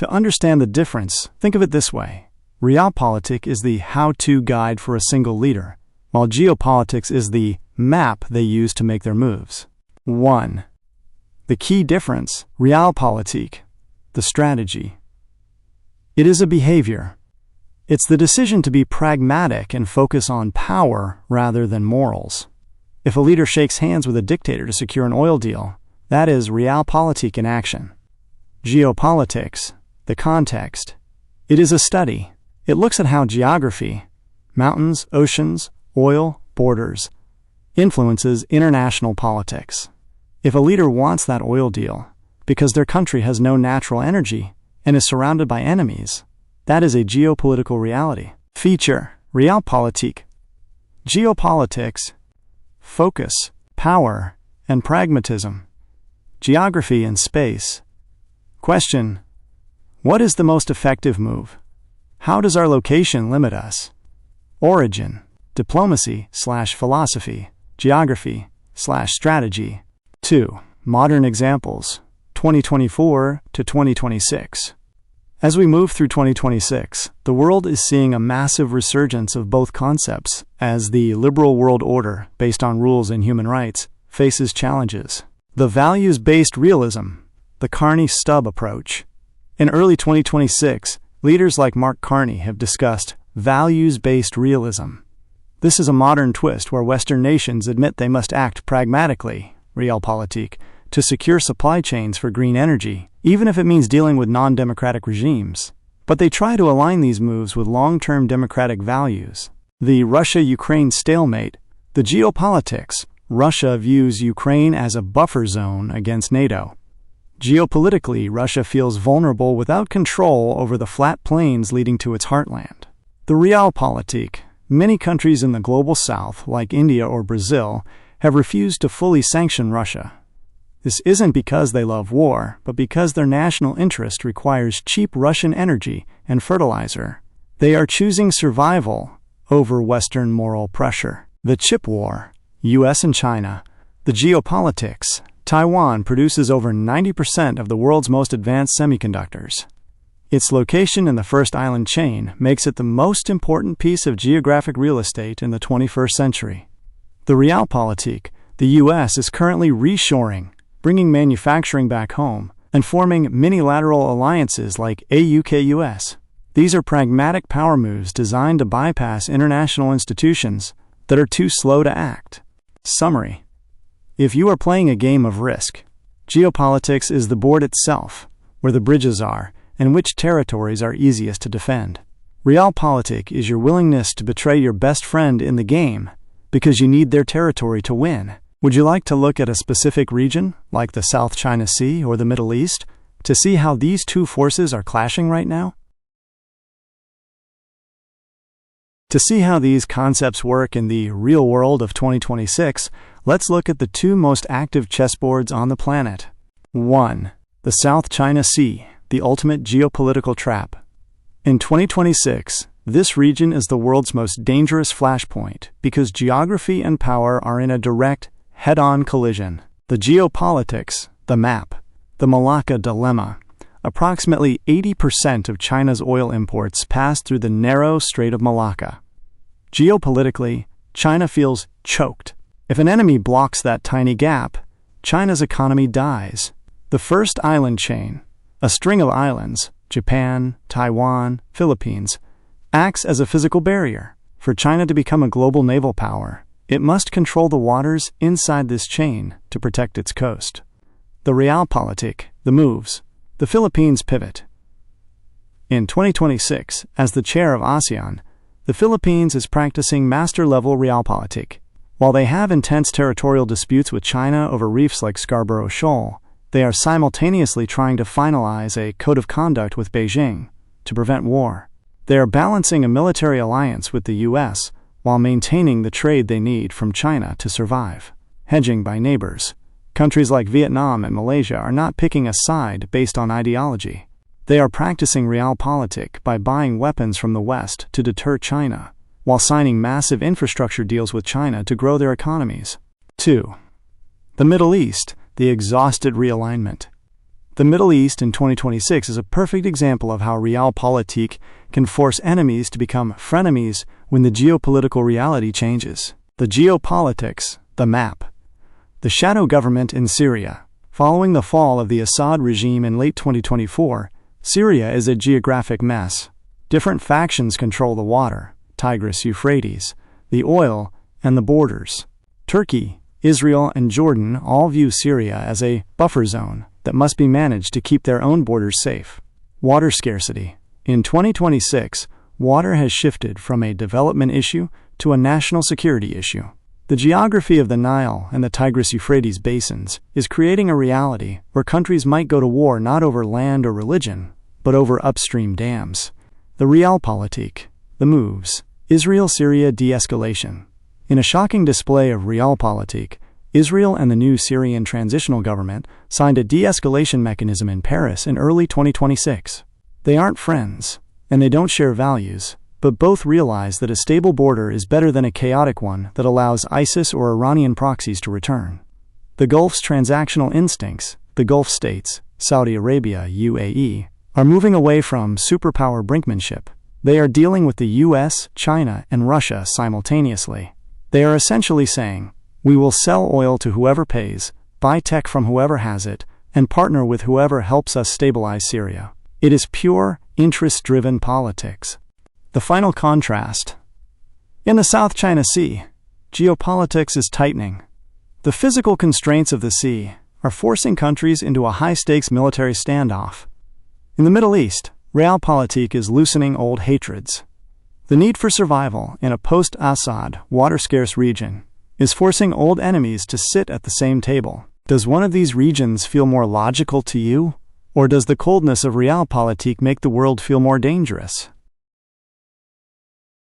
To understand the difference, think of it this way. Realpolitik is the how-to guide for a single leader, while geopolitics is the map they use to make their moves. 1. The key difference: realpolitik, the strategy. It is a behavior. It's the decision to be pragmatic and focus on power rather than morals. If a leader shakes hands with a dictator to secure an oil deal, that is realpolitik in action. Geopolitics, the context. It is a study. It looks at how geography, mountains, oceans, oil, borders, influences international politics. If a leader wants that oil deal because their country has no natural energy and is surrounded by enemies, that is a geopolitical reality. Feature: realpolitik. Geopolitics: focus, power, and pragmatism. Geography and space. Question: what is the most effective move? How does our location limit us? Origin: diplomacy/philosophy, geography/strategy. 2. Modern examples, 2024 to 2026. As we move through 2026, the world is seeing a massive resurgence of both concepts as the liberal world order, based on rules and human rights, faces challenges. The values-based realism, the Carney-Stubb approach. In early 2026, leaders like Mark Carney have discussed values-based realism. This is a modern twist where Western nations admit they must act pragmatically, realpolitik, to secure supply chains for green energy, even if it means dealing with non-democratic regimes. But they try to align these moves with long-term democratic values. The Russia-Ukraine stalemate, the geopolitics. Russia views Ukraine as a buffer zone against NATO. Geopolitically, Russia feels vulnerable without control over the flat plains leading to its heartland. The realpolitik. Many countries in the global south, like India or Brazil, have refused to fully sanction Russia. This isn't because they love war, but because their national interest requires cheap Russian energy and fertilizer. They are choosing survival over Western moral pressure. The chip war, US and China. The geopolitics. Taiwan produces over 90% of the world's most advanced semiconductors. Its location in the first island chain makes it the most important piece of geographic real estate in the 21st century. The realpolitik. The US is currently reshoring, bringing manufacturing back home, and forming minilateral alliances like AUKUS. These are pragmatic power moves designed to bypass international institutions that are too slow to act. Summary: if you are playing a game of Risk, geopolitics is the board itself, where the bridges are, and which territories are easiest to defend. Realpolitik is your willingness to betray your best friend in the game because you need their territory to win. Would you like to look at a specific region, like the South China Sea or the Middle East, to see how these two forces are clashing right now? To see how these concepts work in the real world of 2026, let's look at the two most active chessboards on the planet. 1. The South China Sea, the ultimate geopolitical trap. In 2026, this region is the world's most dangerous flashpoint because geography and power are in a direct, head-on collision. The geopolitics, the map, the Malacca dilemma. Approximately 80% of China's oil imports pass through the narrow Strait of Malacca. Geopolitically, China feels choked. If an enemy blocks that tiny gap, China's economy dies. The first island chain, a string of islands, Japan, Taiwan, Philippines, acts as a physical barrier. For China to become a global naval power, it must control the waters inside this chain to protect its coast. The realpolitik, the moves. The Philippines pivot. In 2026, as the chair of ASEAN, the Philippines is practicing master-level realpolitik. While they have intense territorial disputes with China over reefs like Scarborough Shoal, they are simultaneously trying to finalize a code of conduct with Beijing to prevent war. They are balancing a military alliance with the U.S. while maintaining the trade they need from China to survive. Hedging by neighbors. Countries like Vietnam and Malaysia are not picking a side based on ideology. They are practicing realpolitik by buying weapons from the West to deter China, while signing massive infrastructure deals with China to grow their economies. 2. The Middle East, the exhausted realignment. The Middle East in 2026 is a perfect example of how realpolitik can force enemies to become frenemies when the geopolitical reality changes. The geopolitics, the map. The shadow government in Syria. Following the fall of the Assad regime in late 2024, Syria is a geographic mess. Different factions control the water, Tigris, Euphrates, the oil, and the borders. Turkey, Israel, and Jordan all view Syria as a buffer zone that must be managed to keep their own borders safe. Water scarcity. In 2026, water has shifted from a development issue to a national security issue. The geography of the Nile and the Tigris-Euphrates basins is creating a reality where countries might go to war not over land or religion, but over upstream dams. The realpolitik, the moves. Israel-Syria de-escalation. In a shocking display of realpolitik, Israel and the new Syrian transitional government signed a de-escalation mechanism in Paris in early 2026. They aren't friends, and they don't share values, but both realize that a stable border is better than a chaotic one that allows ISIS or Iranian proxies to return. The Gulf's transactional instincts, the Gulf states, Saudi Arabia, UAE, are moving away from superpower brinkmanship. They are dealing with the US, China, and Russia simultaneously. They are essentially saying, we will sell oil to whoever pays, buy tech from whoever has it, and partner with whoever helps us stabilize Syria. It is pure, interest-driven politics. The final contrast. In the South China Sea, geopolitics is tightening. The physical constraints of the sea are forcing countries into a high-stakes military standoff. In the Middle East, realpolitik is loosening old hatreds. The need for survival in a post-Assad, water-scarce region is forcing old enemies to sit at the same table. Does one of these regions feel more logical to you? Or does the coldness of realpolitik make the world feel more dangerous?